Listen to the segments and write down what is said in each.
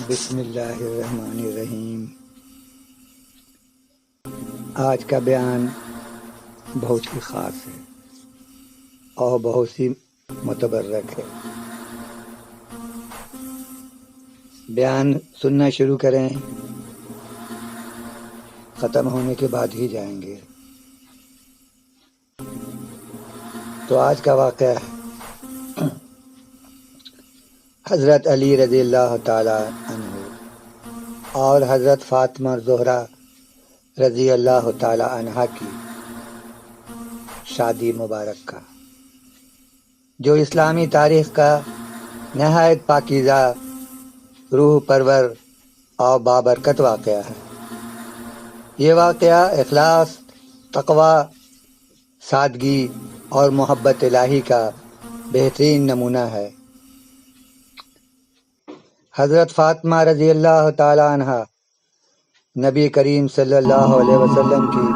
بسم اللہ الرحمن الرحیم۔ آج کا بیان بہت ہی خاص ہے اور بہت ہی متبرک ہے۔ بیان سننا شروع کریں، ختم ہونے کے بعد ہی جائیں گے۔ تو آج کا واقعہ ہے حضرت علی رضی اللہ تعالی عنہ اور حضرت فاطمہ زہرا رضی اللہ تعالی عنہا کی شادی مبارک کا، جو اسلامی تاریخ کا نہایت پاکیزہ، روح پرور اور بابرکت واقعہ ہے۔ یہ واقعہ اخلاص، تقوی، سادگی اور محبت الہی کا بہترین نمونہ ہے۔ حضرت فاطمہ رضی اللہ تعالی عنہا نبی کریم صلی اللہ علیہ وسلم کی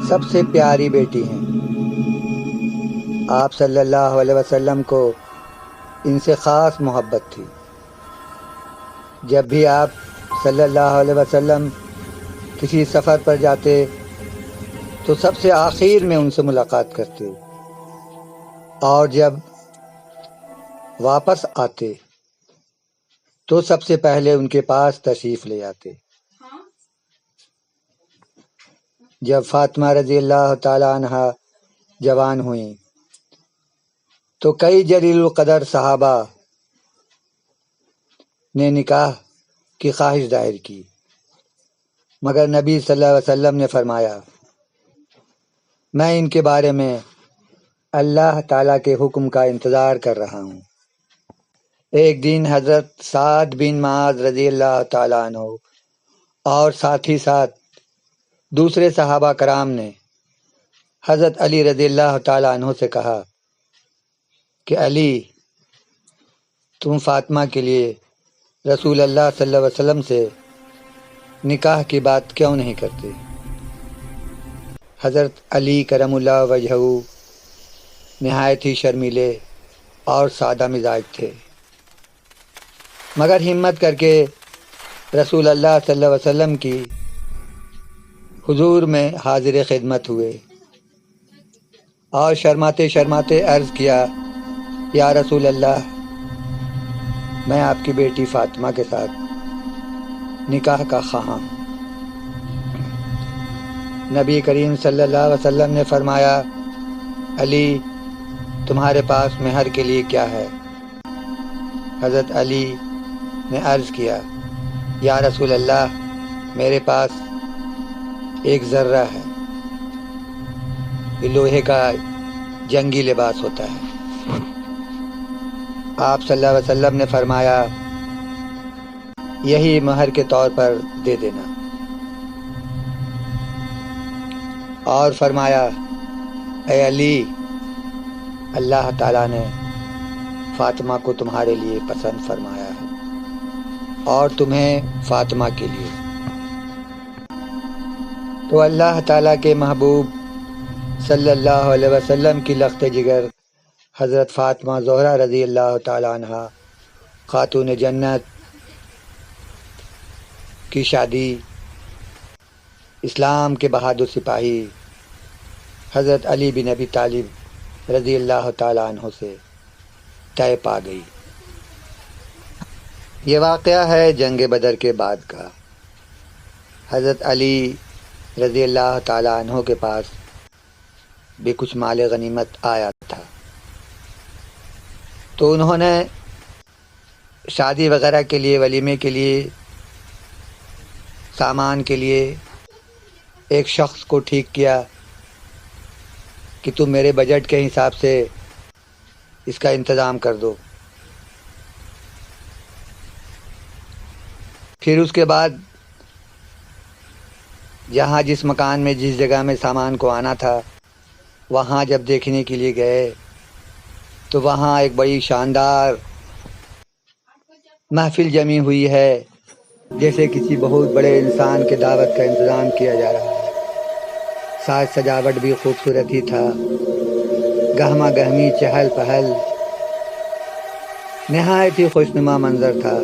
سب سے پیاری بیٹی ہیں۔ آپ صلی اللہ علیہ وسلم کو ان سے خاص محبت تھی۔ جب بھی آپ صلی اللہ علیہ وسلم کسی سفر پر جاتے تو سب سے آخر میں ان سے ملاقات کرتے، اور جب واپس آتے تو سب سے پہلے ان کے پاس تشریف لے آتے۔ جب فاطمہ رضی اللہ تعالی عنہا جوان ہوئیں تو کئی جلیل القدر صحابہ نے نکاح کی خواہش ظاہر کی، مگر نبی صلی اللہ علیہ وسلم نے فرمایا، میں ان کے بارے میں اللہ تعالیٰ کے حکم کا انتظار کر رہا ہوں۔ ایک دن حضرت سعد بن معاذ رضی اللہ تعالیٰ عنہ اور ساتھ ہی ساتھ دوسرے صحابہ کرام نے حضرت علی رضی اللہ تعالیٰ عنہ سے کہا کہ علی، تم فاطمہ کے لیے رسول اللہ صلی اللہ علیہ وسلم سے نکاح کی بات کیوں نہیں کرتے؟ حضرت علی کرم اللہ وجہہ نہایت ہی شرمیلے اور سادہ مزاج تھے، مگر ہمت کر کے رسول اللہ صلی اللہ علیہ وسلم کی حضور میں حاضر خدمت ہوئے اور شرماتے شرماتے عرض کیا، یا رسول اللہ، میں آپ کی بیٹی فاطمہ کے ساتھ نکاح کا خواہاں ہوں۔ نبی کریم صلی اللہ علیہ وسلم نے فرمایا، علی، تمہارے پاس مہر کے لیے کیا ہے؟ حضرت علی نے عرض کیا، یا رسول اللہ، میرے پاس ایک ذرہ ہے۔ یہ لوہے کا جنگی لباس ہوتا ہے۔ آپ صلی اللہ علیہ وسلم نے فرمایا، یہی مہر کے طور پر دے دینا، اور فرمایا، اے علی، اللہ تعالیٰ نے فاطمہ کو تمہارے لیے پسند فرمایا ہے اور تمہیں فاطمہ کے لیے۔ تو اللہ تعالیٰ کے محبوب صلی اللہ علیہ وسلم کی لخت جگر حضرت فاطمہ زہرا رضی اللہ تعالی عنہا خاتون جنت کی شادی اسلام کے بہادر سپاہی حضرت علی بن ابی طالب رضی اللہ تعالی عنہ سے طے پا گئی۔ یہ واقعہ ہے جنگ بدر کے بعد کا۔ حضرت علی رضی اللہ تعالی عنہ کے پاس بھی کچھ مال غنیمت آیا تھا، تو انہوں نے شادی وغیرہ کے لیے، ولیمے کے لیے، سامان کے لیے ایک شخص کو ٹھیک کیا کہ تم میرے بجٹ کے حساب سے اس کا انتظام کر دو۔ پھر اس کے بعد جہاں جس مکان میں، جس جگہ میں سامان کو آنا تھا، وہاں جب دیکھنے کے لیے گئے تو وہاں ایک بڑی شاندار محفل جمی ہوئی ہے، جیسے کسی بہت بڑے انسان کے دعوت کا انتظام کیا جا رہا ہے۔ ساز سجاوٹ بھی خوبصورت ہی تھا، گہما گہمی، چہل پہل، نہایت ہی خوشنما منظر تھا۔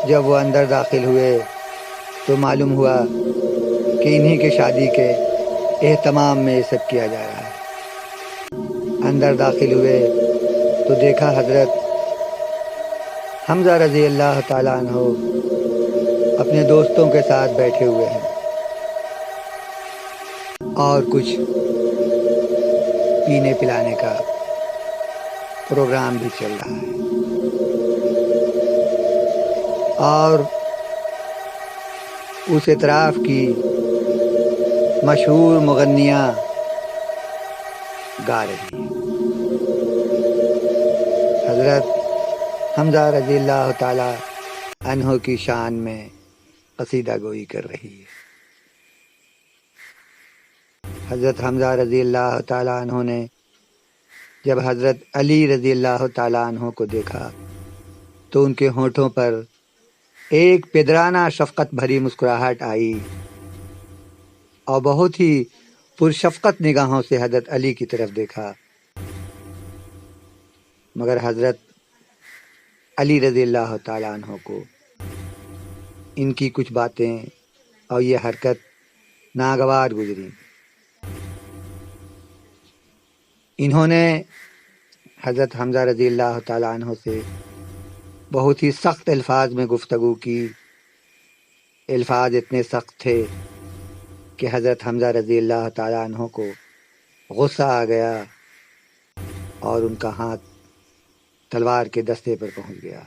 جب وہ اندر داخل ہوئے تو معلوم ہوا کہ انہی کے شادی کے اہتمام میں یہ سب کیا جا رہا ہے۔ اندر داخل ہوئے تو دیکھا حضرت حمزہ رضی اللہ تعالیٰ عنہ اپنے دوستوں کے ساتھ بیٹھے ہوئے ہیں اور کچھ پینے پلانے کا پروگرام بھی چل رہا ہے، اور اس اطراف کی مشہور مغنیاں گا رہی ہیں۔ حضرت حمزہ رضی اللہ تعالی عنہ کی شان میں قصیدہ گوئی کر رہی ہے۔ حضرت حمزہ رضی اللہ تعالی عنہ نے جب حضرت علی رضی اللہ تعالی عنہ کو دیکھا تو ان کے ہونٹوں پر ایک پدرانہ شفقت بھری مسکراہٹ آئی اور بہت ہی پرشفقت نگاہوں سے حضرت علی کی طرف دیکھا، مگر حضرت علی رضی اللہ تعالیٰ عنہ کو ان کی کچھ باتیں اور یہ حرکت ناگوار گزری۔ انہوں نے حضرت حمزہ رضی اللہ تعالیٰ عنہ سے بہت ہی سخت الفاظ میں گفتگو کی۔ الفاظ اتنے سخت تھے کہ حضرت حمزہ رضی اللہ تعالیٰ عنہ کو غصہ آ گیا اور ان کا ہاتھ تلوار کے دستے پر پہنچ گیا۔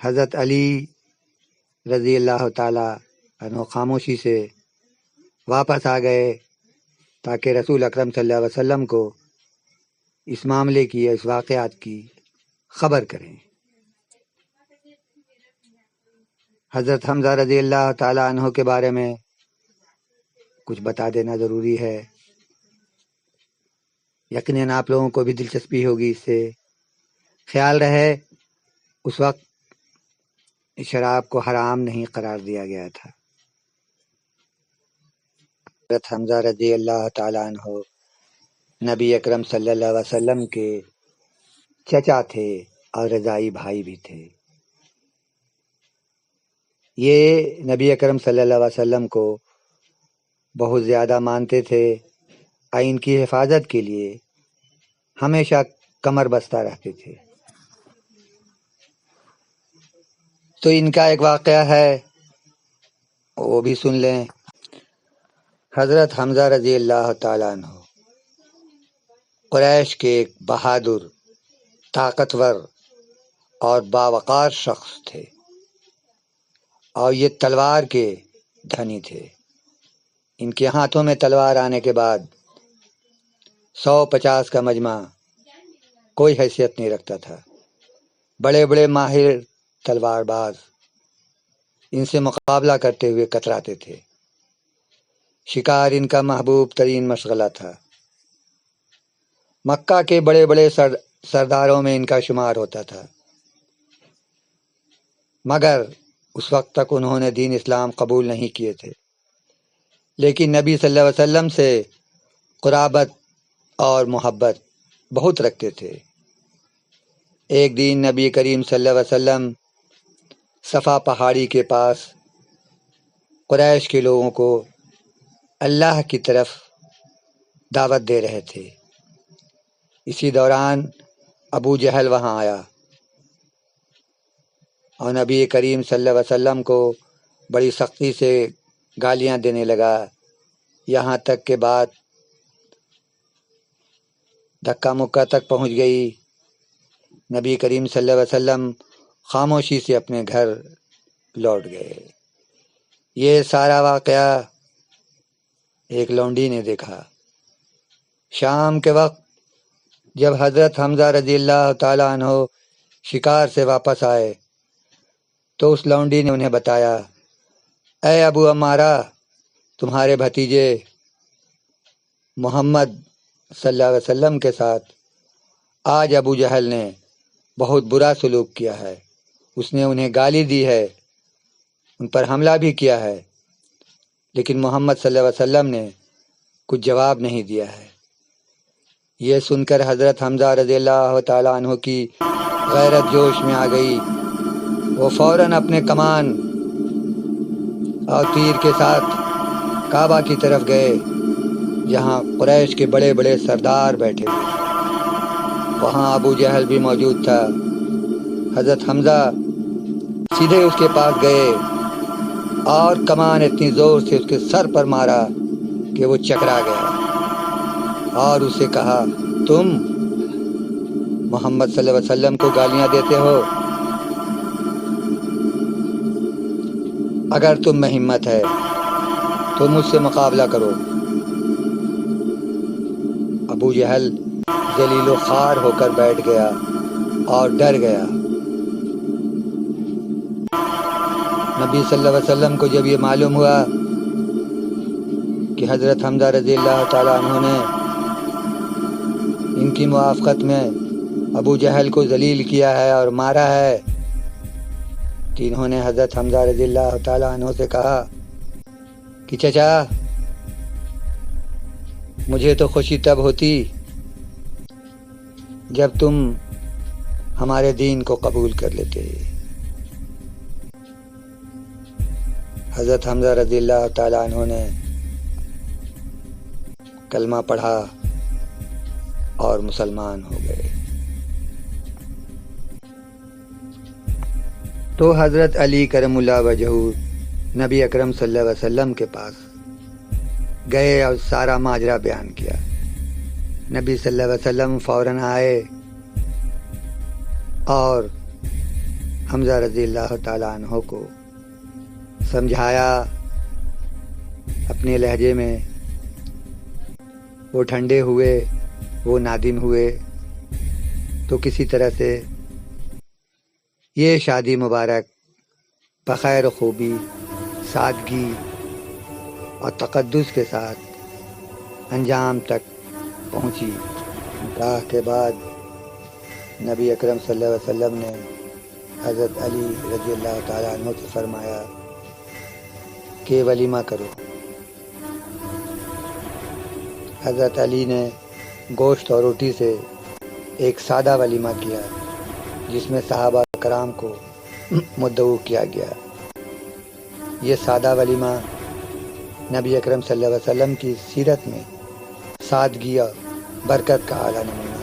حضرت علی رضی اللہ تعالیٰ عنہ خاموشی سے واپس آ گئے تاکہ رسول اکرم صلی اللہ علیہ وسلم کو اس معاملے کی، اس واقعات کی خبر کریں۔ حضرت حمزہ رضی اللہ تعالیٰ عنہ کے بارے میں کچھ بتا دینا ضروری ہے، یقیناً آپ لوگوں کو بھی دلچسپی ہوگی اس سے۔ خیال رہے اس وقت شراب کو حرام نہیں قرار دیا گیا تھا۔ حضرت حمزہ رضی اللہ تعالیٰ عنہ نبی اکرم صلی اللہ علیہ وسلم کے چچا تھے اور رضائی بھائی بھی تھے۔ یہ نبی اکرم صلی اللہ علیہ وسلم کو بہت زیادہ مانتے تھے اور ان کی حفاظت کے لیے ہمیشہ کمر بستہ رہتے تھے۔ تو ان کا ایک واقعہ ہے، وہ بھی سن لیں۔ حضرت حمزہ رضی اللہ تعالیٰ عنہ قریش کے ایک بہادر، طاقتور اور باوقار شخص تھے، اور یہ تلوار کے دھنی تھے۔ ان کے ہاتھوں میں تلوار آنے کے بعد 150 کا مجمع کوئی حیثیت نہیں رکھتا تھا۔ بڑے بڑے ماہر تلوار باز ان سے مقابلہ کرتے ہوئے کتراتے تھے۔ شکار ان کا محبوب ترین مشغلہ تھا۔ مکہ کے بڑے بڑے سرداروں میں ان کا شمار ہوتا تھا، مگر اس وقت تک انہوں نے دین اسلام قبول نہیں کیے تھے، لیکن نبی صلی اللہ علیہ وسلم سے قرابت اور محبت بہت رکھتے تھے۔ ایک دن نبی کریم صلی اللہ علیہ وسلم صفا پہاڑی کے پاس قریش کے لوگوں کو اللہ کی طرف دعوت دے رہے تھے۔ اسی دوران ابو جہل وہاں آیا اور نبی کریم صلی اللہ علیہ وسلم کو بڑی سختی سے گالیاں دینے لگا، یہاں تک کہ بات دھکا مکا تک پہنچ گئی۔ نبی کریم صلی اللہ علیہ وسلم خاموشی سے اپنے گھر لوٹ گئے۔ یہ سارا واقعہ ایک لونڈی نے دیکھا۔ شام کے وقت جب حضرت حمزہ رضی اللہ تعالیٰ عنہ شکار سے واپس آئے تو اس لونڈی نے انہیں بتایا، اے ابو عمارہ، تمہارے بھتیجے محمد صلی اللہ علیہ وسلم کے ساتھ آج ابو جہل نے بہت برا سلوک کیا ہے۔ اس نے انہیں گالی دی ہے، ان پر حملہ بھی کیا ہے، لیکن محمد صلی اللہ علیہ وسلم نے کچھ جواب نہیں دیا ہے۔ یہ سن کر حضرت حمزہ رضی اللہ تعالیٰ عنہ کی غیرت جوش میں آ گئی۔ وہ فوراً اپنے کمان اور تیر کے ساتھ کعبہ کی طرف گئے جہاں قریش کے بڑے بڑے سردار بیٹھے ہوئے۔ وہاں ابو جہل بھی موجود تھا۔ حضرت حمزہ سیدھے اس کے پاس گئے اور کمان اتنی زور سے اس کے سر پر مارا کہ وہ چکرا گیا، اور اسے کہا، تم محمد صلی اللہ علیہ وسلم کو گالیاں دیتے ہو؟ اگر تم میں ہمت ہے تو مجھ سے مقابلہ کرو۔ ابو جہل ذلیل و خوار ہو کر بیٹھ گیا اور ڈر گیا۔ نبی صلی اللہ علیہ وسلم کو جب یہ معلوم ہوا کہ حضرت حمزہ رضی اللہ تعالیٰ عنہ نے ان کی موافقت میں ابو جہل کو ذلیل کیا ہے اور مارا ہے، تو انہوں نے حضرت حمزہ رضی اللہ تعالیٰ عنہ سے کہا کہ چچا، مجھے تو خوشی تب ہوتی جب تم ہمارے دین کو قبول کر لیتے۔ حضرت حمزہ رضی اللہ تعالیٰ عنہ نے کلمہ پڑھا اور مسلمان ہو گئے۔ تو حضرت علی کرم اللہ وجہہ نبی اکرم صلی اللہ علیہ وسلم کے پاس گئے اور سارا ماجرا بیان کیا۔ نبی صلی اللہ علیہ وسلم فوراً آئے اور حمزہ رضی اللہ تعالیٰ عنہ کو سمجھایا اپنے لہجے میں۔ وہ ٹھنڈے ہوئے، وہ نادم ہوئے، تو کسی طرح سے یہ شادی مبارک بخیر و خوبی، سادگی اور تقدس کے ساتھ انجام تک پہنچی۔ نکاح کے بعد نبی اکرم صلی اللہ علیہ وسلم نے حضرت علی رضی اللہ تعالیٰ عنہ سے فرمایا کہ ولیمہ کرو۔ حضرت علی نے گوشت اور روٹی سے ایک سادہ ولیمہ کیا جس میں صحابہ کرام کو مدعو کیا گیا۔ یہ سادہ ولیمہ نبی اکرم صلی اللہ علیہ وسلم کی سیرت میں سادگی اور برکت کا اعلیٰ نمونہ ہے۔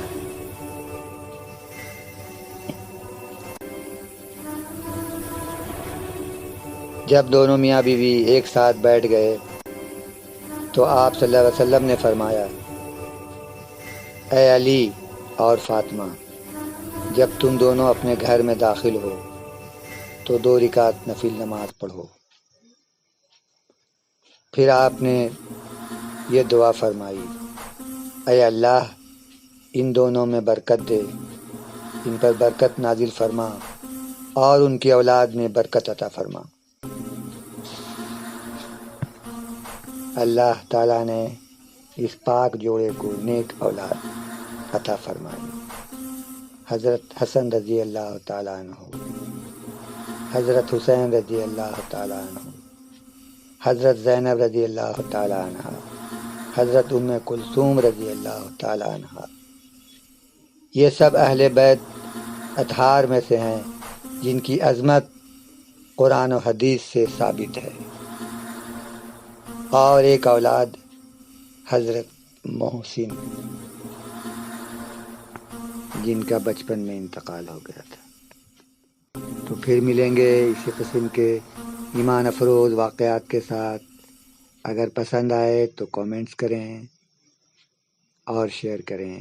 جب دونوں میاں بیوی ایک ساتھ بیٹھ گئے تو آپ صلی اللہ علیہ وسلم نے فرمایا، اے علی اور فاطمہ، جب تم دونوں اپنے گھر میں داخل ہو تو 2 رکعت نفل نماز پڑھو۔ پھر آپ نے یہ دعا فرمائی، اے اللہ، ان دونوں میں برکت دے، ان پر برکت نازل فرما اور ان کی اولاد میں برکت عطا فرما۔ اللہ تعالیٰ نے اس پاک جوڑے کو نیک اولاد عطا فرمائی۔ حضرت حسن رضی اللہ تعالیٰ عنہ، حضرت حسین رضی اللہ تعالیٰ عنہ، حضرت زینب رضی اللہ تعالیٰ عنہ، حضرت ام کلثوم رضی اللہ تعالیٰ عنہ، یہ سب اہل بیت اطہار میں سے ہیں جن کی عظمت قرآن و حدیث سے ثابت ہے۔ اور ایک اولاد حضرت محسن جن کا بچپن میں انتقال ہو گیا تھا۔ تو پھر ملیں گے اسی قسم کے ایمان افروز واقعات کے ساتھ۔ اگر پسند آئے تو کامنٹس کریں اور شیئر کریں۔